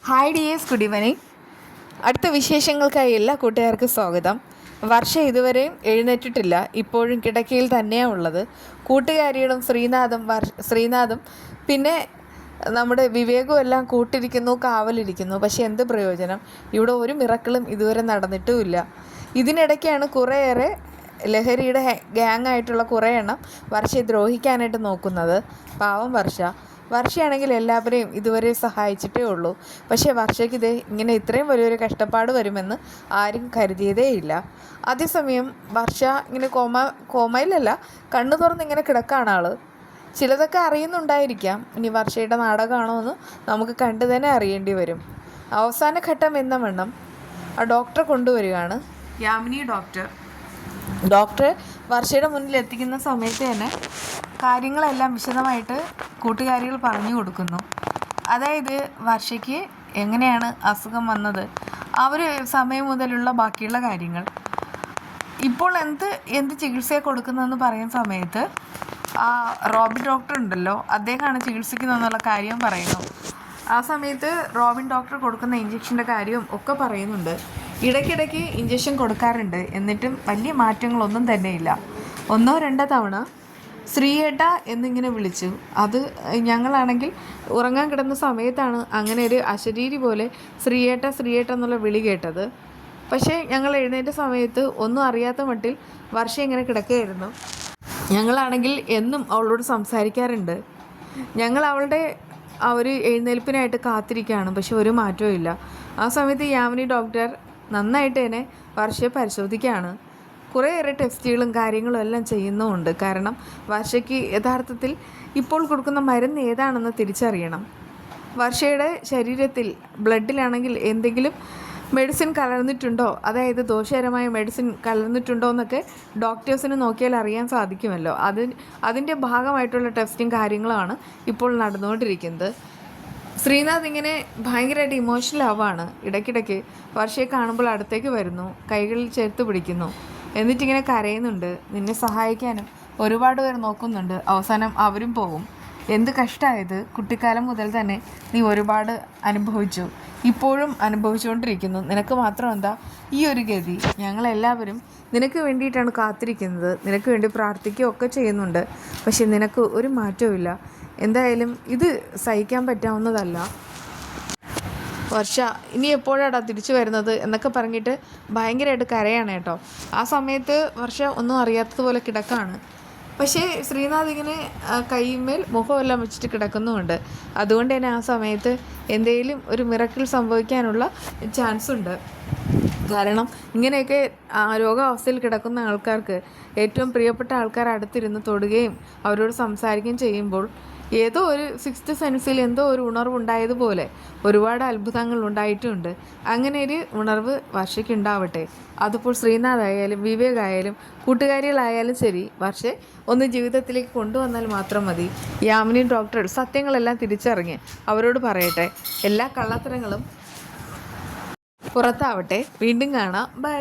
Hi dears, good evening. അടുത്ത വിശേഷങ്ങൾക്കായി എല്ലാ കൂട്ടുകാർക്കും സ്വാഗതം. വർഷ ഇതുവരെയും എഴുന്നേറ്റിട്ടില്ല, ഇപ്പോഴും കിടക്കയിൽ തന്നെയാണ് ഉള്ളത്. കൂട്ടുകാരികളും ശ്രീനാഥും പിന്നെ നമ്മുടെ വിവേകവും എല്ലാം കൂട്ടിരിക്കുന്നു, കാവലിരിക്കുന്നു. പക്ഷെ എന്ത് പ്രയോജനം? ഇവിടെ ഒരു മിറക്കിളും ഇതുവരെ നടന്നിട്ടുമില്ല. ഇതിനിടയ്ക്കാണ് കുറേയേറെ ലഹരിയുടെ ഗ്യാങ്ങായിട്ടുള്ള കുറേ എണ്ണം വർഷയെ ദ്രോഹിക്കാനായിട്ട് നോക്കുന്നത്. പാവം വർഷയാണെങ്കിൽ എല്ലാവരെയും ഇതുവരെ സഹായിച്ചിട്ടേ ഉള്ളൂ. പക്ഷേ വർഷയ്ക്ക് ഇങ്ങനെ ഇത്രയും വലിയൊരു കഷ്ടപ്പാട് വരുമെന്ന് ആരും കരുതിയതേയില്ല. അതേസമയം വർഷ ഇങ്ങനെ കോമയിലല്ല, കണ്ണു തുറന്ന് ഇങ്ങനെ കിടക്കാണ് ആൾ. ചിലതൊക്കെ അറിയുന്നുണ്ടായിരിക്കാം. ഇനി വർഷയുടെ നാടകമാണോ എന്ന് നമുക്ക് കണ്ടു തന്നെ അറിയേണ്ടി വരും. അവസാന ഘട്ടം എന്ന വണ്ണം ആ ഡോക്ടറെ കൊണ്ടുവരികയാണ്, യാമിനി ഡോക്ടർ വർഷയുടെ മുന്നിൽ എത്തിക്കുന്ന സമയത്ത് തന്നെ കാര്യങ്ങളെല്ലാം വിശദമായിട്ട് കൂട്ടുകാരികൾ പറഞ്ഞു കൊടുക്കുന്നു. അതായത് വർഷയ്ക്ക് എങ്ങനെയാണ് അസുഖം വന്നത്, ആ ഒരു സമയം മുതലുള്ള ബാക്കിയുള്ള കാര്യങ്ങൾ, ഇപ്പോൾ എന്ത് ചികിത്സയെ കൊടുക്കുന്നതെന്ന് പറയുന്ന സമയത്ത് ആ റോബിൻ ഡോക്ടർ ഉണ്ടല്ലോ, അദ്ദേഹമാണ് ചികിത്സിക്കുന്നതെന്നുള്ള കാര്യം പറയുന്നു. ആ സമയത്ത് റോബിൻ ഡോക്ടർ കൊടുക്കുന്ന ഇഞ്ചക്ഷൻ്റെ കാര്യവും ഒക്കെ പറയുന്നുണ്ട്. ഇടയ്ക്കിടയ്ക്ക് ഇഞ്ചക്ഷൻ കൊടുക്കാറുണ്ട്, എന്നിട്ടും വലിയ മാറ്റങ്ങളൊന്നും തന്നെയില്ല. 1-2 തവണ ശ്രീയേട്ട എന്നിങ്ങനെ വിളിച്ചു. അത് ഞങ്ങളാണെങ്കിൽ ഉറങ്ങാൻ കിടന്ന സമയത്താണ് അങ്ങനെ ഒരു അശരീരി പോലെ ശ്രീയേട്ട എന്നുള്ള വിളി കേട്ടത്. പക്ഷേ ഞങ്ങൾ എഴുന്നേറ്റ സമയത്ത് ഒന്നും അറിയാത്ത മട്ടിൽ വർഷ ഇങ്ങനെ കിടക്കുകയായിരുന്നു. ഞങ്ങളാണെങ്കിൽ എന്നും അവളോട് സംസാരിക്കാറുണ്ട്. ഞങ്ങൾ അവളുടെ ആ ഒരു എഴുന്നേൽപ്പിനായിട്ട് കാത്തിരിക്കുകയാണ്. പക്ഷെ ഒരു മാറ്റവും ഇല്ല. ആ സമയത്ത് യാമിനി ഡോക്ടർ നന്നായിട്ട് തന്നെ വർഷയെ പരിശോധിക്കുകയാണ്. കുറേയേറെ ടെസ്റ്റുകളും കാര്യങ്ങളും എല്ലാം ചെയ്യുന്നുമുണ്ട്. കാരണം വർഷയ്ക്ക് യഥാർത്ഥത്തിൽ ഇപ്പോൾ കൊടുക്കുന്ന മരുന്ന് ഏതാണെന്ന് തിരിച്ചറിയണം. വർഷയുടെ ശരീരത്തിൽ ബ്ലഡിലാണെങ്കിൽ എന്തെങ്കിലും മെഡിസിൻ കലർന്നിട്ടുണ്ടോ, അതായത് ദോഷകരമായ മെഡിസിൻ കലർന്നിട്ടുണ്ടോ എന്നൊക്കെ ഡോക്ടേഴ്സിന് നോക്കിയാൽ അറിയാൻ സാധിക്കുമല്ലോ. അതിൻ്റെ ഭാഗമായിട്ടുള്ള ടെസ്റ്റും കാര്യങ്ങളുമാണ് ഇപ്പോൾ നടന്നുകൊണ്ടിരിക്കുന്നത്. ശ്രീനാഥ് ഇങ്ങനെ ഭയങ്കരമായിട്ട് ഇമോഷണൽ ആവുകയാണ്. ഇടയ്ക്കിടയ്ക്ക് വർഷയെ കാണുമ്പോൾ അടുത്തേക്ക് വരുന്നു, കൈകളിൽ ചേർത്ത് പിടിക്കുന്നു, എന്നിട്ടിങ്ങനെ കരയുന്നുണ്ട്. നിന്നെ സഹായിക്കാനും ഒരുപാട് പേർ നോക്കുന്നുണ്ട്, അവസാനം അവരും പോകും. എന്ത് കഷ്ടമായത്, കുട്ടിക്കാലം മുതൽ തന്നെ നീ ഒരുപാട് അനുഭവിച്ചു, ഇപ്പോഴും അനുഭവിച്ചുകൊണ്ടിരിക്കുന്നു. നിനക്ക് മാത്രം എന്താ ഈ ഒരു ഗതി? ഞങ്ങളെല്ലാവരും നിനക്ക് വേണ്ടിയിട്ടാണ് കാത്തിരിക്കുന്നത്, നിനക്ക് വേണ്ടി പ്രാർത്ഥിക്കുകയൊക്കെ ചെയ്യുന്നുണ്ട്. പക്ഷെ നിനക്ക് ഒരു മാറ്റവുമില്ല. എന്തായാലും ഇത് സഹിക്കാൻ പറ്റാവുന്നതല്ല. വർഷ ഇനി എപ്പോഴാടാ തിരിച്ചു വരുന്നത് എന്നൊക്കെ പറഞ്ഞിട്ട് ഭയങ്കരമായിട്ട് കരയാണ് കേട്ടോ. ആ സമയത്ത് വർഷ ഒന്നും അറിയാത്തതുപോലെ കിടക്കാണ്. പക്ഷേ ശ്രീനാഥ് ഇങ്ങനെ കൈമേൽ മുഖമെല്ലാം വെച്ചിട്ട് കിടക്കുന്നുമുണ്ട്. അതുകൊണ്ട് തന്നെ ആ സമയത്ത് എന്തെങ്കിലും ഒരു മിറക്കിൾ സംഭവിക്കാനുള്ള ചാൻസ് ഉണ്ട്. കാരണം ഇങ്ങനെയൊക്കെ രോഗാവസ്ഥയിൽ കിടക്കുന്ന ആൾക്കാർക്ക് ഏറ്റവും പ്രിയപ്പെട്ട ആൾക്കാർ അടുത്തിരുന്ന് തൊടുകയും അവരോട് സംസാരിക്കുകയും ചെയ്യുമ്പോൾ ഏതോ ഒരു 6th സെൻസിൽ എന്തോ ഒരു ഉണർവുണ്ടായതുപോലെ ഒരുപാട് അത്ഭുതങ്ങൾ ഉണ്ടായിട്ടുമുണ്ട്. അങ്ങനെ ഒരു ഉണർവ് വർഷയ്ക്ക് ഉണ്ടാവട്ടെ. അതിപ്പോൾ ശ്രീനാഥായാലും വിവേകായാലും കൂട്ടുകാരികളായാലും ശരി, വർഷയെ ഒന്ന് ജീവിതത്തിലേക്ക് കൊണ്ടുവന്നാൽ മാത്രം മതി. യാമിനി ഡോക്ടർ സത്യങ്ങളെല്ലാം തിരിച്ചറിഞ്ഞ് അവരോട് പറയട്ടെ, എല്ലാ കള്ളത്തരങ്ങളും പുറത്താവട്ടെ. വീണ്ടും കാണാം. ബൈ.